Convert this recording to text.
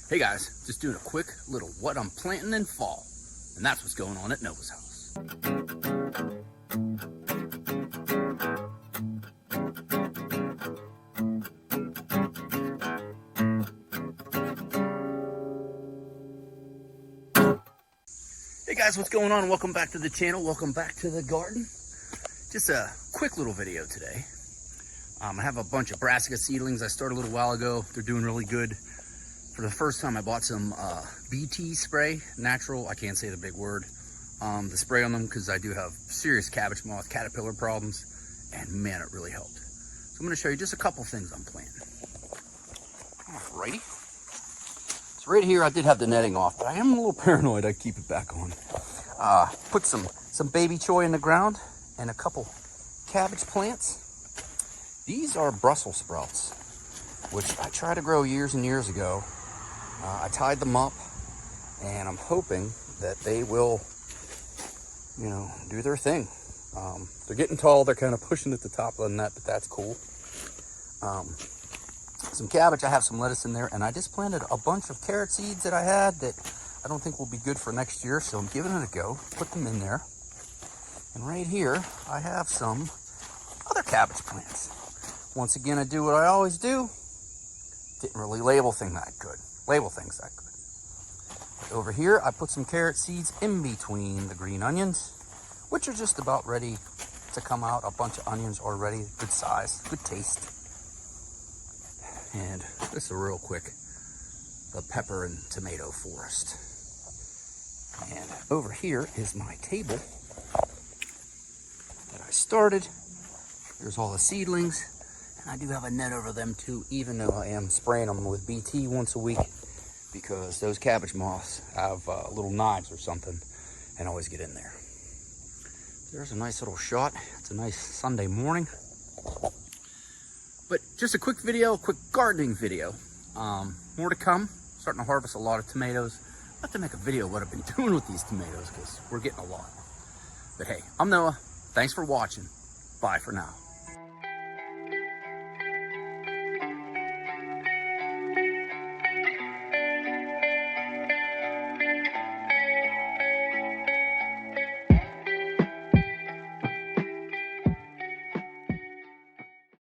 Hey guys, just doing a quick little what I'm planting in fall. And that's what's going on at Nova's house. Hey guys, what's going on? Welcome back to the channel. Welcome back to the garden. Just a quick little video today. I have a bunch of brassica seedlings I started a little while ago. They're doing really good. For the first time, I bought some BT spray, natural, I can't say the big word, the spray on them because I do have serious cabbage moth caterpillar problems, and man, it really helped. So I'm gonna show you just a couple things I'm planting. Alrighty. So right here, I did have the netting off, but I am a little paranoid. I keep it back on. Put some baby choy in the ground and a couple cabbage plants. These are Brussels sprouts, which I tried to grow years and years ago. I tied them up, and I'm hoping that they will, do their thing. They're getting tall. They're kind of pushing at the top of the net, but that's cool. Some cabbage. I have some lettuce in there, and I just planted a bunch of carrot seeds that I had that I don't think will be good for next year, so I'm giving it a go. Put them in there. And right here, I have some other cabbage plants. Once again, I do what I always do. Didn't really label things that good. But over here, I put some carrot seeds in between the green onions, which are just about ready to come out. A bunch of onions already, good size, good taste. And this is real quick, the pepper and tomato forest. And over here is my table that I started. There's all the seedlings. I do have a net over them too, even though I am spraying them with BT once a week, because those cabbage moths have little knives or something and always get in there. There's a nice little shot. It's a nice Sunday morning. But just a quick video, quick gardening video. More to come. Starting to harvest a lot of tomatoes. I'll have to make a video of what I've been doing with these tomatoes because we're getting a lot. But hey, I'm Noah. Thanks for watching. Bye for now.